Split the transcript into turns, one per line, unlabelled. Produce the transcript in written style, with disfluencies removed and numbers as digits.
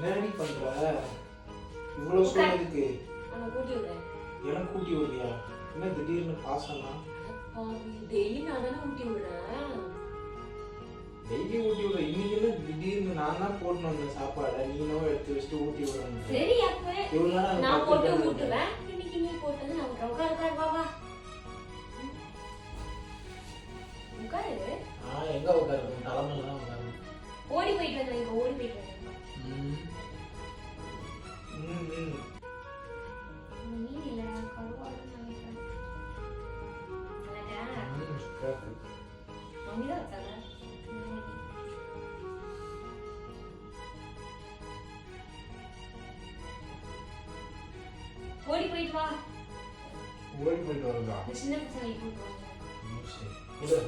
என்னடி பண்ற? இவ்வளவு சூடு இருக்கு.
நான் கூட்டி விடுறேன்.
எனக்கு கூட்டி விடுறியா? என்ன திடீர்னு பாசம்னா?
டெய்லி நான் தானே ஊட்டி விடுறேன்.
டெய்லி ஊட்டி விடுற. இன்னைக்கு என்ன திடீர்னு நான் தான் போட்டு வந்த சாப்பாடை நீனும் எடுத்து வச்சுட்டு ஊட்டி விடணும்.
சரி அப்ப
இவ்வளவு நேரம்
நான் போட்டு ஊட்டுவேன். இன்னைக்கு நீ போட்டது நான் உட்காரு வா வா. உட்காரு.
எங்க உட்காரு? தலைமையில தான் உட்காரு.
ஓடி போயிட்டு வந்தேன். ஓடி போயிட்டு வந்தேன். நீ இல்ல கருவாடு நினைக்கிறேன். மம்மி தான் வச்சாங்க. ஓடி போயிட்டு வா.
ஓடி போயிட்டு வரதா?
சின்ன பசங்களை கூப்பிட்டு வாங்க.
சரி.